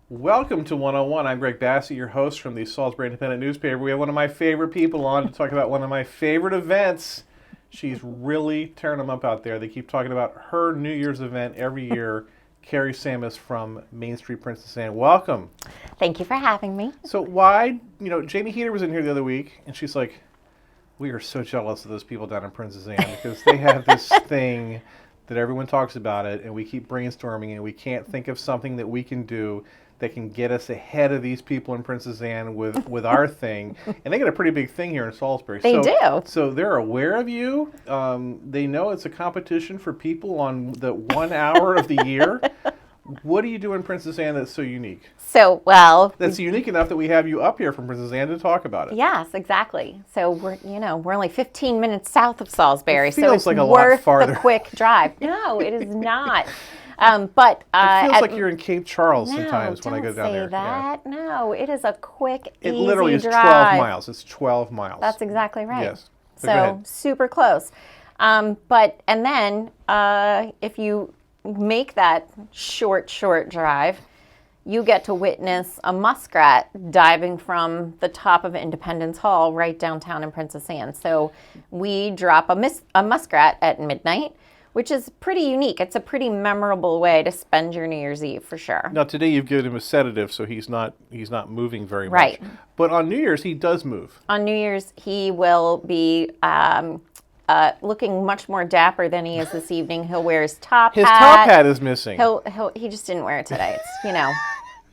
Welcome to 101. I'm Greg Bassey, your host from the Salisbury Independent newspaper. We have one of my favorite people on to talk about one of my favorite events. She's really tearing them up out there. They keep talking about her New Year's event every year. Carrie Samus from Main Street, Princess Anne. Welcome. Thank you for having me. So why, Jamie Heater was in here the other week, and she's like, we are so jealous of those people down in Princess Anne because they have this thing that everyone talks about it, and we keep brainstorming, and we can't think of something that we can do that can get us ahead of these people in Princess Anne with our thing. And they got a pretty big thing here in Salisbury. They do. So they're aware of you. They know it's a competition for people on the 1 hour of the year. What do you do in Princess Anne that's so unique? That's unique enough that we have you up here from Princess Anne to talk about it. Yes, exactly. So we're only 15 minutes south of Salisbury, it feels so it's like a worth lot farther. the quick drive. No, it is not. It feels like you're in Cape Charles sometimes when I go down there. Don't say that. Yeah. No, it is a quick, easy drive. It easy literally is drive. 12 miles. It's 12 miles. That's exactly right. Yes. So super close. And then if you make that short drive, you get to witness a muskrat diving from the top of Independence Hall right downtown in Princess Anne. So we drop a muskrat at midnight, which is pretty unique. It's a pretty memorable way to spend your New Year's Eve for sure. Now today you've given him a sedative, so he's not moving very much. Right. But on New Year's he does move. On New Year's he will be looking much more dapper than he is this evening. He'll wear his top hat. His top hat is missing. He just didn't wear it today. It's,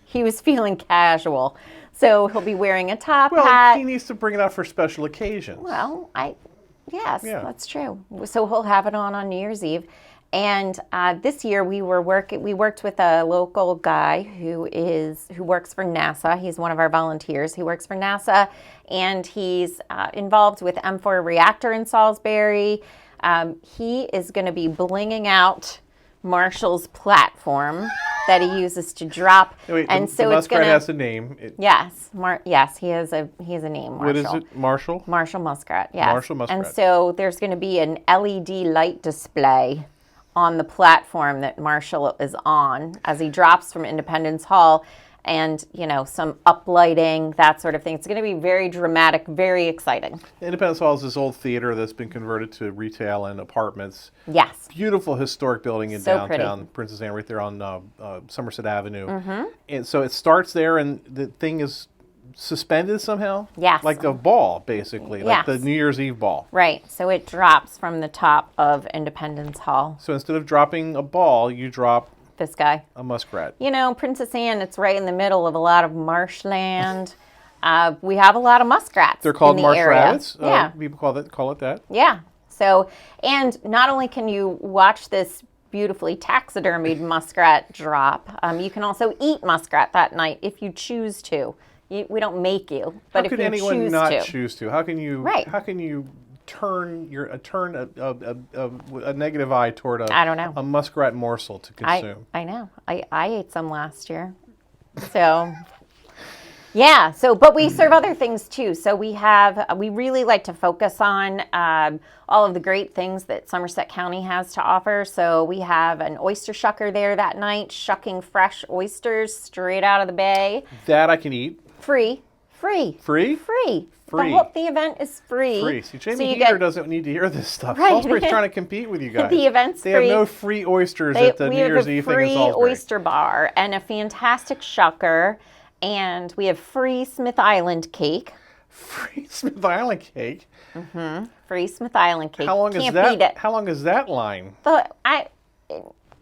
he was feeling casual. So he'll be wearing a top hat. Well, he needs to bring it out for special occasions. Well, yes, that's true. So he'll have it on New Year's Eve. And this year we worked with a local guy who works for NASA. He's one of our volunteers. He works for NASA, and he's involved with M4 reactor in Salisbury. He is going to be blinging out Marshall's platform that he uses to drop. Wait, and the muskrat has a name. Yes, he has a name. Marshall. What is it? Marshall? Marshall Muskrat. Yes. Marshall Muskrat. And so there's going to be an LED light display on the platform that Marshall is on as he drops from Independence Hall, and some uplighting, that sort of thing. It's going to be very dramatic, very exciting. Independence Hall is this old theater that's been converted to retail and apartments. Yes. Beautiful historic building in So downtown pretty. Princess Anne, right there on Somerset Avenue. Mm-hmm. And so it starts there, and the thing is suspended somehow? Yes. Like the ball, basically. Like the New Year's Eve ball. Right. So it drops from the top of Independence Hall. So instead of dropping a ball, you drop this guy. A muskrat. Princess Anne, it's right in the middle of a lot of marshland. We have a lot of muskrats. They're called in the marsh area. rabbits. Yeah. People call it that. Yeah. So, and not only can you watch this beautifully taxidermied muskrat drop, you can also eat muskrat that night if you choose to. We don't make you, but if you choose to. How could anyone not choose to? How can you? Right. How can you turn a negative eye toward a muskrat morsel to consume? I know. I ate some last year, so. Yeah. So, but we serve other things too. So we really like to focus on all of the great things that Somerset County has to offer. So we have an oyster shucker there that night, shucking fresh oysters straight out of the bay. That I can eat. Free. Free? Free. The event is free. See, Jamie Heater doesn't need to hear this stuff. Right. Salisbury's trying to compete with you guys. The event's free. They have no free oysters at the New Year's Eve thing in Salisbury. We have a free oyster bar and a fantastic shucker, and we have free Smith Island cake. Free Smith Island cake? Mm-hmm. Free Smith Island cake. How long Can't beat it. How long is that line?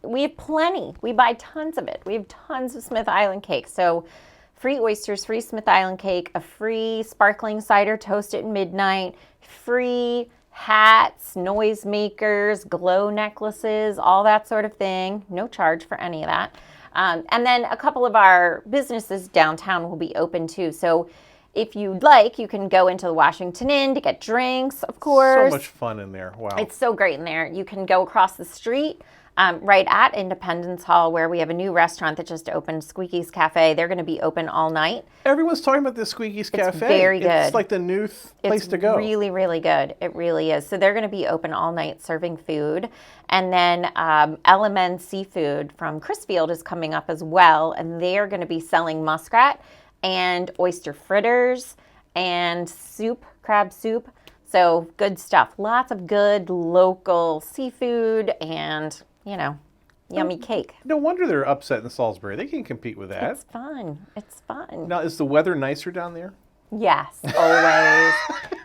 We have plenty. We buy tons of it. We have tons of Smith Island cake. So free oysters, free Smith Island cake, a free sparkling cider toast at midnight, free hats, noisemakers, glow necklaces, all that sort of thing. No charge for any of that. And then a couple of our businesses downtown will be open too. So if you'd like, you can go into the Washington Inn to get drinks, of course. So much fun in there. Wow. It's so great in there. You can go across the street right at Independence Hall, where we have a new restaurant that just opened, Squeaky's Cafe. They're going to be open all night. Everyone's talking about this Squeaky's Cafe. Very good. It's like the new place to go. It's really, really good. It really is. So they're going to be open all night serving food. And then LMN Seafood from Chrisfield is coming up as well. And they are going to be selling muskrat and oyster fritters and soup, crab soup. So good stuff. Lots of good local seafood and, yummy cake. No wonder they're upset in Salisbury. They can compete with that. It's fun. It's fun. Now, is the weather nicer down there? Yes, always.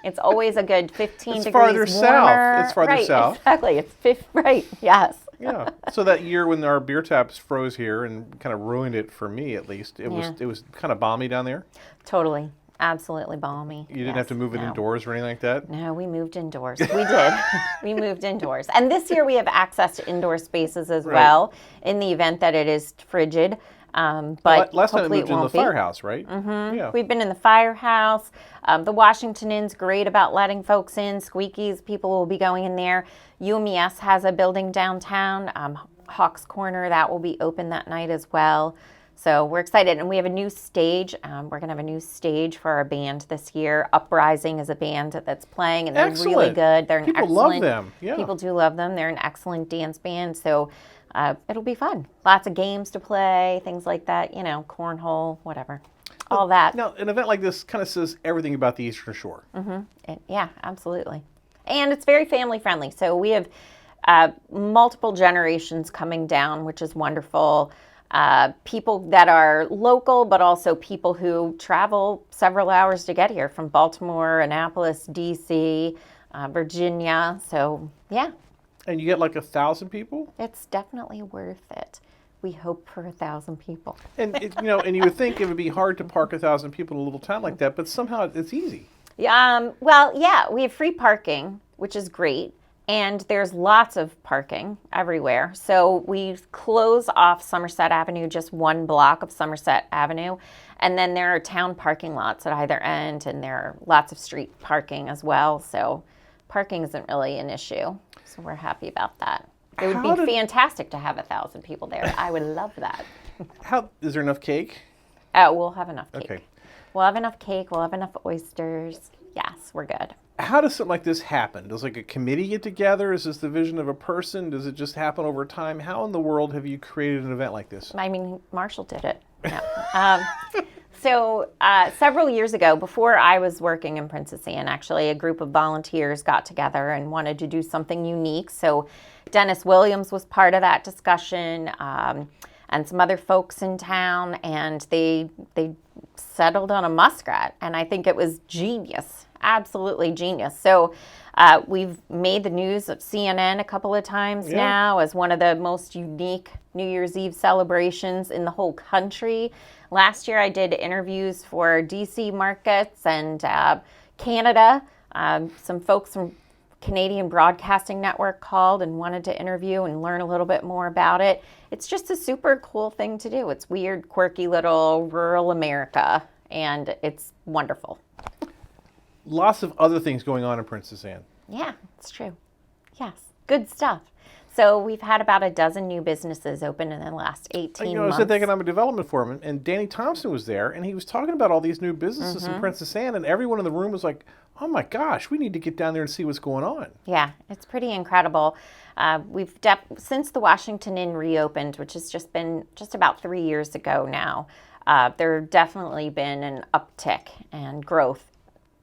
It's always a good 15 It's degrees farther warmer. south. It's farther right, south. Exactly. It's right. Yes. Yeah. So that year when our beer taps froze here and kind of ruined it for me, at least, it was kind of balmy down there. Totally. Absolutely balmy. You didn't have to move it indoors or anything like that? No, we moved indoors. We did. We moved indoors. And this year we have access to indoor spaces as well in the event that it is frigid. But last time we hopefully moved in the firehouse, right? Mm-hmm. Yeah. We've been in the firehouse. The Washington Inn's great about letting folks in. Squeaky's, people will be going in there. UMES has a building downtown. Hawks Corner, that will be open that night as well. So we're excited. And we have a new stage. We're going to have a new stage for our band this year. Uprising is a band that's playing, and they're really good. They're People love them. Yeah. People do love them. They're an excellent dance band. So it'll be fun. Lots of games to play, things like that, cornhole, whatever. All that. Now, an event like this kind of says everything about the Eastern Shore. Mm-hmm. Yeah, absolutely. And it's very family friendly. So we have multiple generations coming down, which is wonderful. People that are local, but also people who travel several hours to get here from Baltimore, Annapolis, D.C., Virginia. So, yeah. And you get like 1,000 people? It's definitely worth it. We hope for 1,000 people. And, and you would think it would be hard to park 1,000 people in a little town like that, but somehow it's easy. Well, yeah, we have free parking, which is great. And there's lots of parking everywhere. So we close off Somerset Avenue, just one block of Somerset Avenue. And then there are town parking lots at either end, and there are lots of street parking as well. So parking isn't really an issue. So we're happy about that. It would be fantastic to have 1,000 people there. I would love that. Is there enough cake? We'll have enough cake. Okay. We'll have enough cake. We'll have enough oysters. Yes, we're good. How does something like this happen? Does like a committee get together? Is this the vision of a person? Does it just happen over time? How in the world have you created an event like this? I mean, Marshall did it. No. So several years ago, before I was working in Princess Anne, actually, a group of volunteers got together and wanted to do something unique. So Dennis Williams was part of that discussion, and some other folks in town, and they settled on a muskrat, and I think it was genius. Absolutely genius. So we've made the news of CNN a couple of times now as one of the most unique New Year's Eve celebrations in the whole country. Last year I did interviews for DC markets and Canada. Some folks from Canadian Broadcasting Network called and wanted to interview and learn a little bit more about it. It's just a super cool thing to do. It's weird, quirky little rural America, and it's wonderful. Lots of other things going on in Princess Anne. Yeah, it's true. Yes, good stuff. So we've had about a dozen new businesses open in the last 18 months. I was at the Economic Development Forum, and Danny Thompson was there, and he was talking about all these new businesses in Princess Anne, and everyone in the room was like, oh my gosh, we need to get down there and see what's going on. Yeah, it's pretty incredible. Since the Washington Inn reopened, which has just been just about 3 years ago now, there definitely been an uptick and growth,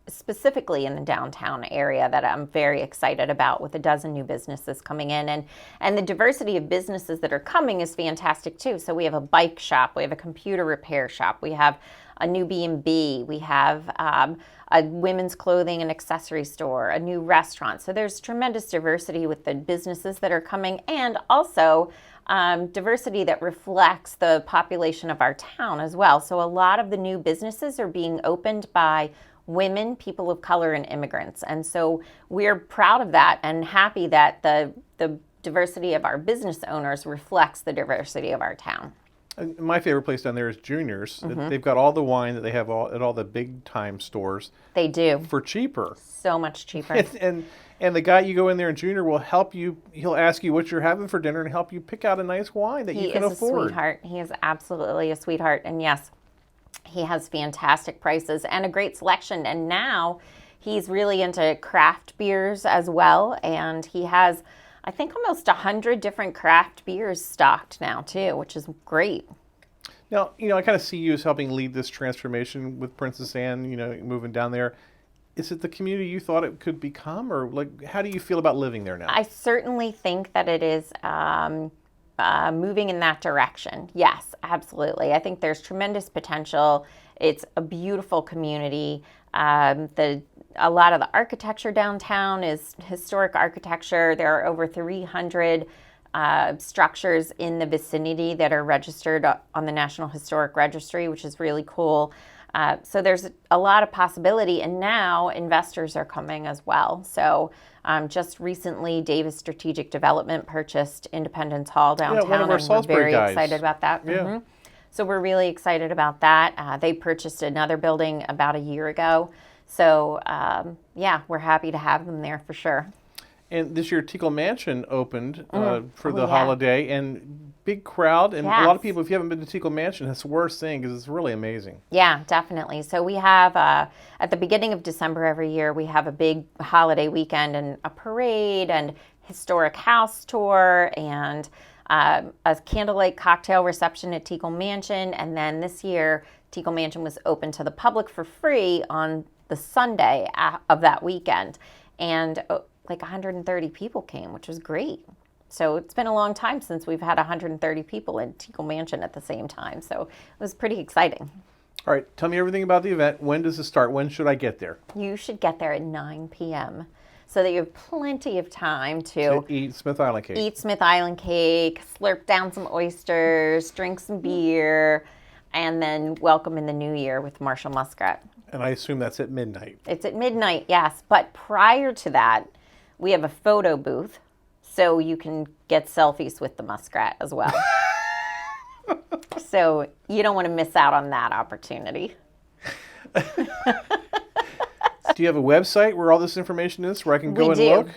specifically in the downtown area, that I'm very excited about, with a dozen new businesses coming in. And the diversity of businesses that are coming is fantastic too. So we have a bike shop, we have a computer repair shop, we have a new B&B, we have a women's clothing and accessory store, a new restaurant. So there's tremendous diversity with the businesses that are coming, and also diversity that reflects the population of our town as well. So a lot of the new businesses are being opened by women, people of color, and immigrants. And so we're proud of that and happy that the diversity of our business owners reflects the diversity of our town. And my favorite place down there is Junior's. They've got all the wine that they have at all the big time stores. They do. For cheaper. So much cheaper. And And the guy you go in there in Junior will help you. He'll ask you what you're having for dinner and help you pick out a nice wine that you can afford. He is a sweetheart. He is absolutely a sweetheart. And yes, he has fantastic prices and a great selection. And now he's really into craft beers as well. And he has, I think, almost 100 different craft beers stocked now too, which is great. Now, I kind of see you as helping lead this transformation with Princess Anne, moving down there. Is it the community you thought it could become, or how do you feel about living there now? I certainly think that it is moving in that direction. Yes, absolutely. I think there's tremendous potential. It's a beautiful community. A lot of the architecture downtown is historic architecture. There are over 300 structures in the vicinity that are registered on the National Historic Registry, which is really cool. So there's a lot of possibility, and now investors are coming as well. So just recently, Davis Strategic Development purchased Independence Hall downtown, one of our and we're Salisbury very guys. excited about that. Yeah. So we're really excited about that. They purchased another building about a year ago. So we're happy to have them there for sure. And this year, Teakle Mansion opened for the holiday, and big crowd. And a lot of people, if you haven't been to Teakle Mansion, it's worth seeing because it's really amazing. Yeah, definitely. So we have, at the beginning of December every year, we have a big holiday weekend and a parade and historic house tour and a candlelight cocktail reception at Teakle Mansion. And then this year, Teakle Mansion was open to the public for free on the Sunday of that weekend. And 130 people came, which was great. So it's been a long time since we've had 130 people in Teakle Mansion at the same time. So it was pretty exciting. All right, tell me everything about the event. When does it start? When should I get there? You should get there at 9 p.m. so that you have plenty of time to eat Smith Island cake. Slurp down some oysters, drink some beer, and then welcome in the new year with Marshall Muskrat. And I assume that's at midnight. It's at midnight, yes. But prior to that, we have a photo booth, so you can get selfies with the muskrat as well. So you don't want to miss out on that opportunity. Do you have a website where all this information is, where I can go and look?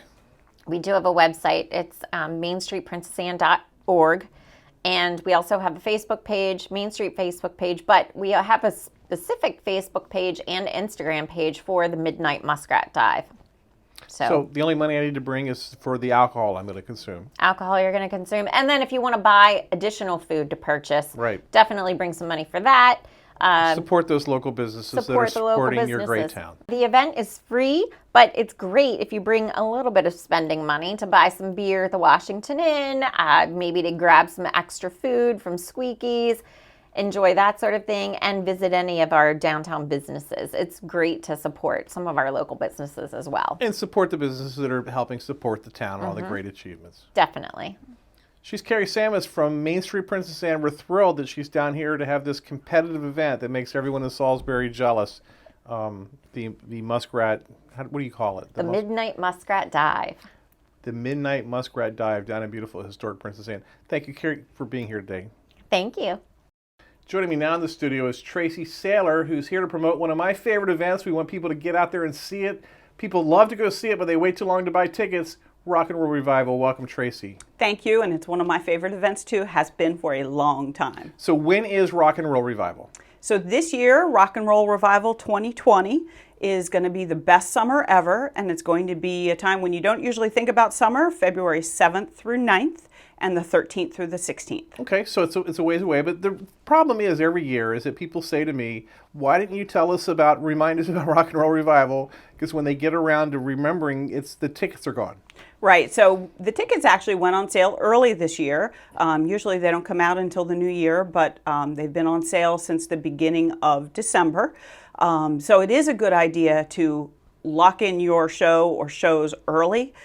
We do have a website. It's mainstreetprincessanne.org. And we also have a Facebook page, Main Street Facebook page, but we have a specific Facebook page and Instagram page for the Midnight Muskrat Dive. So the only money I need to bring is for the alcohol I'm going to consume. Alcohol you're going to consume. And then if you want to buy additional food to purchase, definitely bring some money for that. Support those local businesses that are supporting your great town. The event is free, but it's great if you bring a little bit of spending money to buy some beer at the Washington Inn, maybe to grab some extra food from Squeaky's, enjoy that sort of thing, and visit any of our downtown businesses. It's great to support some of our local businesses as well. And support the businesses that are helping support the town and all the great achievements. Definitely. She's Carrie Samus from Main Street Princess Anne. We're thrilled that she's down here to have this competitive event that makes everyone in Salisbury jealous. The Muskrat, what do you call it? The Midnight Muskrat Dive. The Midnight Muskrat Dive down in beautiful historic Princess Anne. Thank you, Carrie, for being here today. Thank you. Joining me now in the studio is Tracy Saylor, who's here to promote one of my favorite events. We want people to get out there and see it. People love to go see it, but they wait too long to buy tickets. Rock and Roll Revival. Welcome, Tracy. Thank you, and it's one of my favorite events too, has been for a long time. So when is Rock and Roll Revival? So this year, Rock and Roll Revival 2020 is going to be the best summer ever, and it's going to be a time when you don't usually think about summer, February 7th through 9th, and the 13th through the 16th. Okay, so it's a ways away, but the problem is every year is that people say to me, why didn't you remind us about Rock and Roll Revival? Because when they get around to remembering, the tickets are gone. Right, so the tickets actually went on sale early this year. Usually they don't come out until the new year, but they've been on sale since the beginning of December. So it is a good idea to lock in your show or shows early.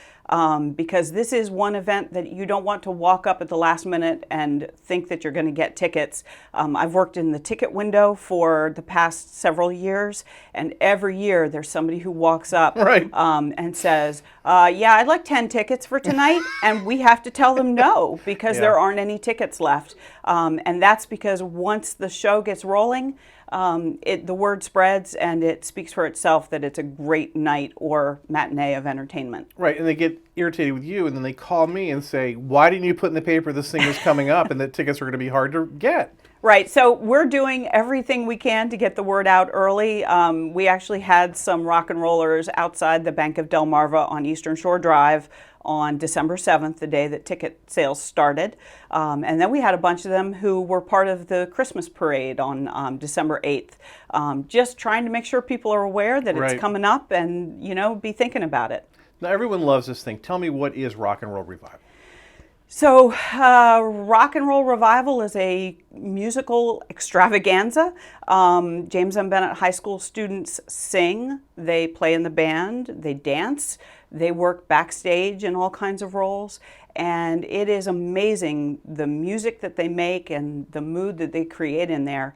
because this is one event that you don't want to walk up at the last minute and think that you're going to get tickets. I've worked in the ticket window for the past several years, and every year there's somebody who walks up Right. and says, yeah, I'd like 10 tickets for tonight, and we have to tell them no because Yeah. there aren't any tickets left. And that's because once the show gets rolling, the word spreads and it speaks for itself that it's a great night or matinee of entertainment. Right, and they get irritated with you, and then they call me and say, "Why didn't you put in the paper this thing was coming up and that tickets are going to be hard to get?" Right, so we're doing everything we can to get the word out early. We actually had some rock and rollers outside the Bank of Delmarva on Eastern Shore Drive on December 7th, the day that ticket sales started. And then we had a bunch of them who were part of the Christmas parade on December 8th. Just trying to make sure people are aware that Right. it's coming up and, be thinking about it. Now everyone loves this thing. Tell me, what is Rock and Roll Revival? So, Rock and Roll Revival is a musical extravaganza. James M. Bennett High School students sing, they play in the band, they dance, they work backstage in all kinds of roles, and it is amazing the music that they make and the mood that they create in there.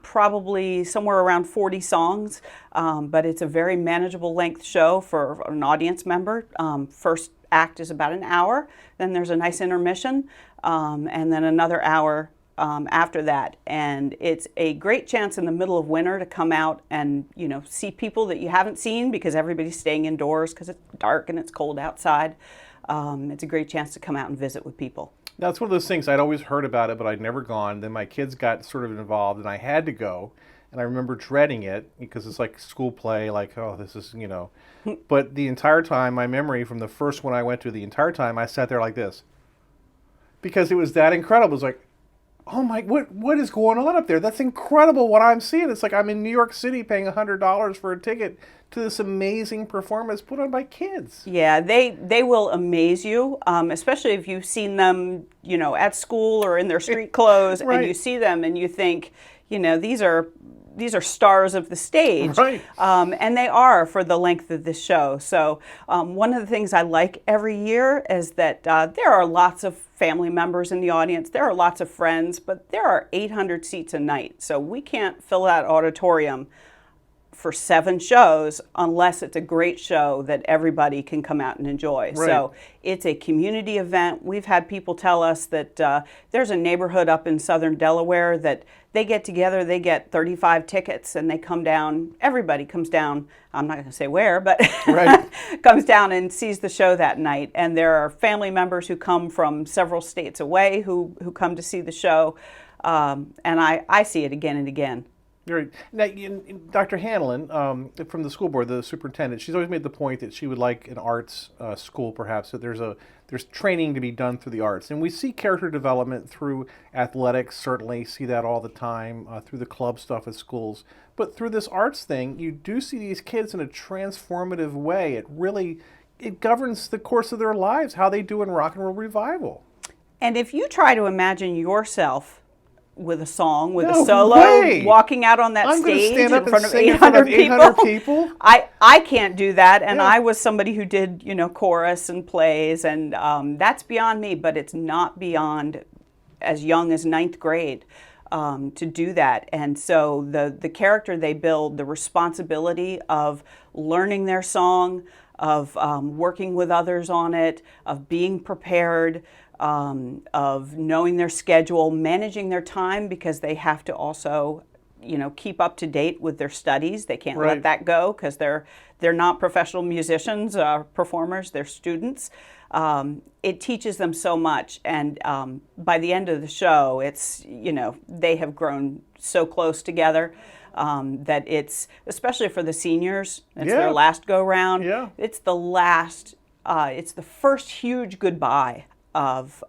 Probably somewhere around 40 songs, but it's a very manageable length show for an audience member. First act is about an hour, then there's a nice intermission, and then another hour after that. And it's a great chance in the middle of winter to come out and see people that you haven't seen because everybody's staying indoors because it's dark and it's cold outside. It's a great chance to come out and visit with people. Now, it's one of those things I'd always heard about it, but I'd never gone. Then my kids got sort of involved, and I had to go. And I remember dreading it because it's like school play, like, oh, this is, But the entire time, my memory from the first one I went to, the entire time, I sat there like this. Because it was that incredible. It was like, oh my, what is going on up there? That's incredible what I'm seeing. It's like I'm in New York City paying $100 for a ticket to this amazing performance put on by kids. Yeah, they will amaze you, especially if you've seen them, at school or in their street clothes, Right. and you see them and you think, these are stars of the stage, Right. And they are for the length of this show. So one of the things I like every year is that there are lots of family members in the audience, there are lots of friends, but there are 800 seats a night, so we can't fill that auditorium for 7 shows unless it's a great show that everybody can come out and enjoy. Right. So it's a community event. We've had people tell us that there's a neighborhood up in southern Delaware that they get together, they get 35 tickets, and they come down, everybody comes down, I'm not going to say where, but Right. comes down and sees the show that night. And there are family members who come from several states away who come to see the show, and I see it again and again. Right. Now, Dr. Hanlon, from the school board, the superintendent, she's always made the point that she would like an arts school, perhaps, that there's training to be done through the arts. And we see character development through athletics, certainly see that all the time, through the club stuff at schools. But through this arts thing, you do see these kids in a transformative way. It governs the course of their lives, how they do in Rock and Roll Revival. And if you try to imagine yourself with a song, with No a solo, way. walking out on that I'm gonna stage stand up in and front of sing in front of 800 people? I can't do that, and Yeah. I was somebody who did chorus and plays, and that's beyond me. But it's not beyond as young as 9th grade to do that. And so the character they build, the responsibility of learning their song, of working with others on it, of being prepared, of knowing their schedule, managing their time, because they have to also, keep up to date with their studies. They can't Right. let that go because they're not professional musicians, performers. They're students. It teaches them so much, and by the end of the show, it's they have grown so close together. That it's, especially for the seniors, it's Yeah. their last go round. Yeah. It's it's the first huge goodbye of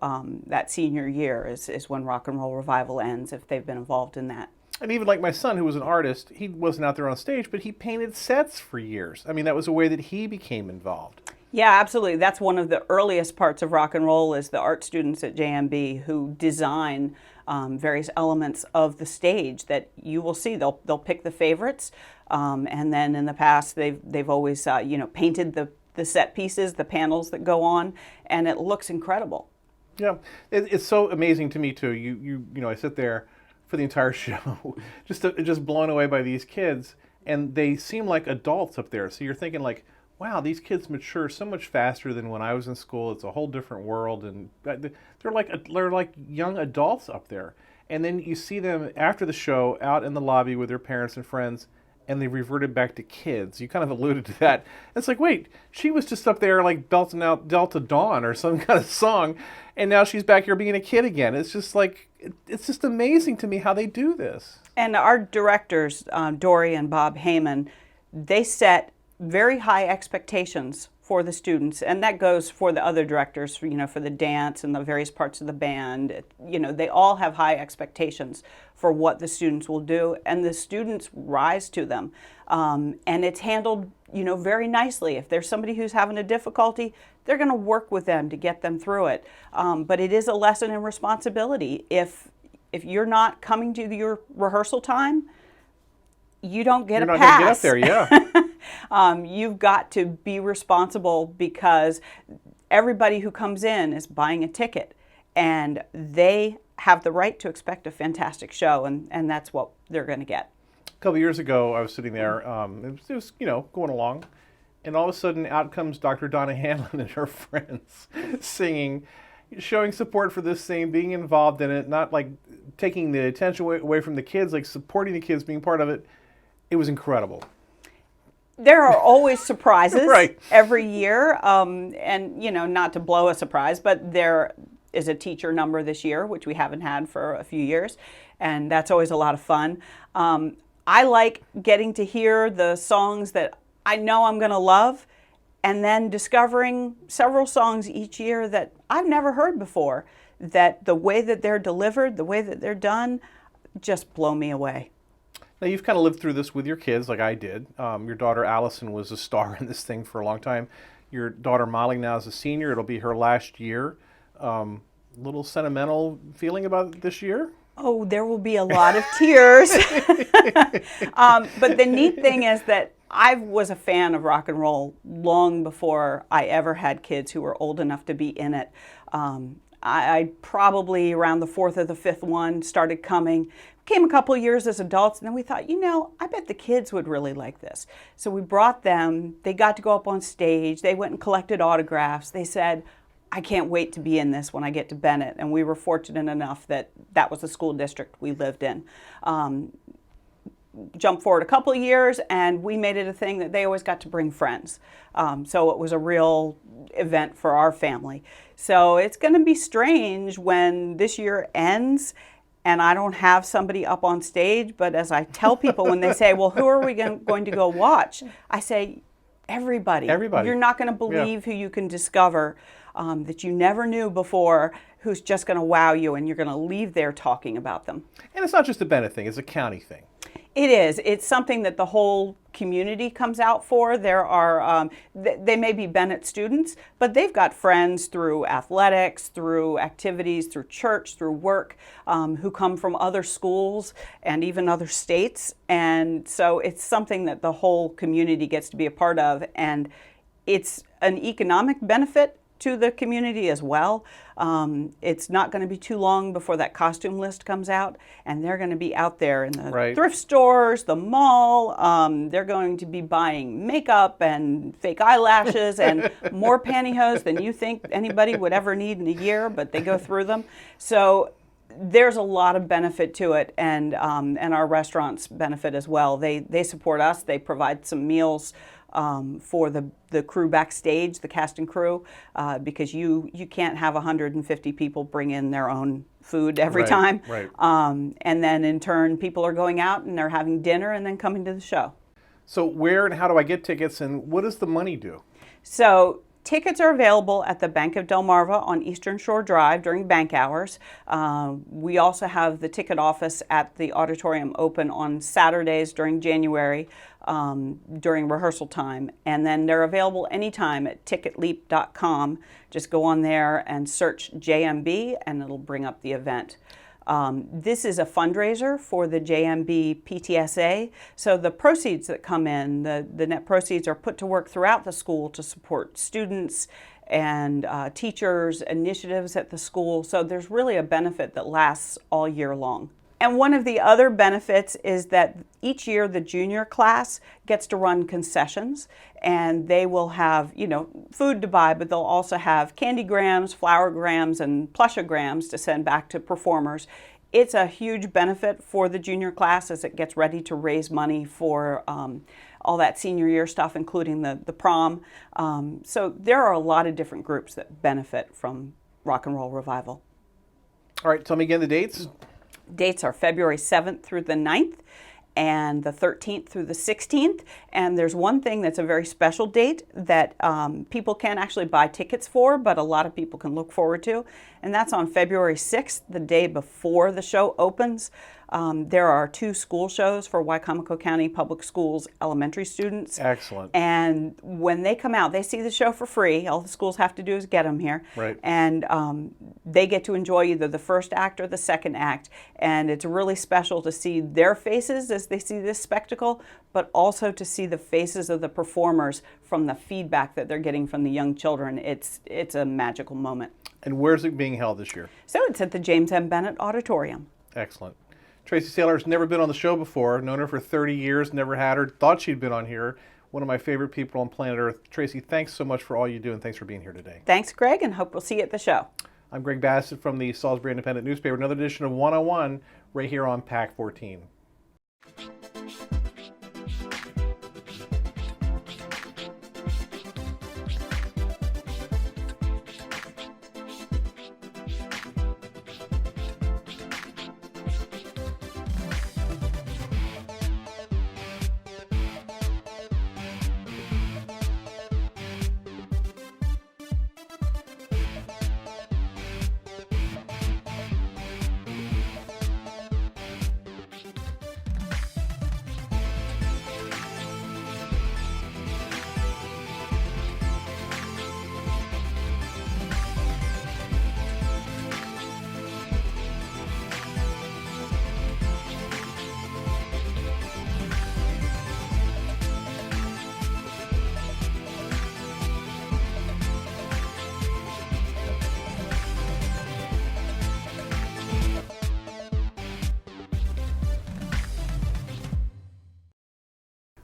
that senior year is when Rock and Roll Revival ends, if they've been involved in that. And even like my son, who was an artist, he wasn't out there on stage, but he painted sets for years. I mean, that was a way that he became involved. Yeah, absolutely. That's one of the earliest parts of rock and roll is the art students at JMB who design various elements of the stage that you will see. They'll pick the favorites, and then in the past they've always painted the set pieces, the panels that go on, and it looks incredible. Yeah, it's so amazing to me too. I sit there for the entire show, just blown away by these kids, and they seem like adults up there. So you're thinking like, wow, these kids mature so much faster than when I was in school. It's a whole different world, and they're like young adults up there. And then you see them after the show out in the lobby with their parents and friends, and they reverted back to kids. You kind of alluded to that. It's like, wait, she was just up there like belting out Delta Dawn or some kind of song, and now she's back here being a kid again. It's just like, it's just amazing to me how they do this. And our directors, Dory and Bob Heyman, they set very high expectations for the students, and that goes for the other directors, for the dance and the various parts of the band. They all have high expectations for what the students will do, and the students rise to them. And it's handled, very nicely. If there's somebody who's having a difficulty, they're going to work with them to get them through it. But it is a lesson in responsibility. If you're not coming to your rehearsal time, you don't get a pass. You're not going to get up there, yeah. You've got to be responsible, because everybody who comes in is buying a ticket, and they have the right to expect a fantastic show, and that's what they're going to get. A couple of years ago, I was sitting there, it was going along, and all of a sudden out comes Dr. Donna Hanlon and her friends singing, showing support for this thing, being involved in it, not like taking the attention away from the kids, like supporting the kids, being part of it. It was incredible. There are always surprises Right. every year, and not to blow a surprise, but there is a teacher number this year, which we haven't had for a few years, and that's always a lot of fun. I like getting to hear the songs that I know I'm going to love, and then discovering several songs each year that I've never heard before, that the way that they're delivered, the way that they're done, just blow me away. Now, you've kind of lived through this with your kids like I did. Your daughter Allison was a star in this thing for a long time. Your daughter Molly now is a senior. It'll be her last year. Little sentimental feeling about this year? Oh, there will be a lot of tears. But the neat thing is that I was a fan of rock and roll long before I ever had kids who were old enough to be in it. I probably around the fourth or the fifth one started coming. Came a couple years as adults, and then we thought, I bet the kids would really like this. So we brought them. They got to go up on stage. They went and collected autographs. They said, I can't wait to be in this when I get to Bennett. And we were fortunate enough that that was the school district we lived in. Jump forward a couple of years, and we made it a thing that they always got to bring friends. So it was a real event for our family. So it's going to be strange when this year ends and I don't have somebody up on stage. But as I tell people when they say, well, who are we going to go watch? I say, everybody. Everybody. You're not going to believe who you can discover that you never knew before, who's just going to wow you, and you're going to leave there talking about them. And it's not just a Bennett thing, it's a county thing. It is. It's something that the whole community comes out for. There are, they may be Bennett students, but they've got friends through athletics, through activities, through church, through work, who come from other schools and even other states. And so it's something that the whole community gets to be a part of. And it's an economic benefit to the community as well. It's not going to be too long before that costume list comes out, and they're going to be out there in the thrift stores, the mall. They're going to be buying makeup and fake eyelashes and more pantyhose than you think anybody would ever need in a year, but they go through them. So there's a lot of benefit to it, and our restaurants benefit as well. They support us. They provide some meals for the crew backstage, the cast and crew, because you can't have 150 people bring in their own food every time. Right. And then in turn, people are going out and they're having dinner and then coming to the show. So where and how do I get tickets, and what does the money do? So tickets are available at the Bank of Delmarva on Eastern Shore Drive during bank hours. We also have the ticket office at the auditorium open on Saturdays during January during rehearsal time. And then they're available anytime at ticketleap.com. Just go on there and search JMB and it'll bring up the event. This is a fundraiser for the JMB PTSA. So the proceeds that come in, the net proceeds are put to work throughout the school to support students and teachers, initiatives at the school. So there's really a benefit that lasts all year long. And one of the other benefits is that each year the junior class gets to run concessions, and they will have, food to buy, but they'll also have candy grams, flower grams, and plushagrams to send back to performers. It's a huge benefit for the junior class as it gets ready to raise money for all that senior year stuff, including the prom. So there are a lot of different groups that benefit from Rock and Roll Revival. All right, tell me again the dates. Dates are February 7th through the 9th and the 13th through the 16th. And there's one thing that's a very special date that people can't actually buy tickets for, but a lot of people can look forward to. And that's on February 6th, the day before the show opens. There are 2 school shows for Wicomico County Public Schools elementary students. Excellent. And when they come out, they see the show for free. All the schools have to do is get them here. Right. And they get to enjoy either the first act or the second act. And it's really special to see their faces as they see this spectacle, but also to see the faces of the performers from the feedback that they're getting from the young children. It's a magical moment. And where's it being held this year? So it's at the James M. Bennett Auditorium. Excellent. Tracy Saylor's never been on the show before. Known her for 30 years, never had her. Thought she'd been on here. One of my favorite people on planet Earth. Tracy, thanks so much for all you do, and thanks for being here today. Thanks, Greg, and hope we'll see you at the show. I'm Greg Bassett from the Salisbury Independent Newspaper. Another edition of 101 right here on PAC 14.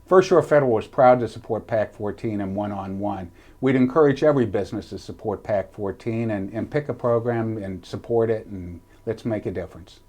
First Shore Federal is proud to support PAC 14 and one-on-one. We'd encourage every business to support PAC 14 and pick a program and support it, and let's make a difference.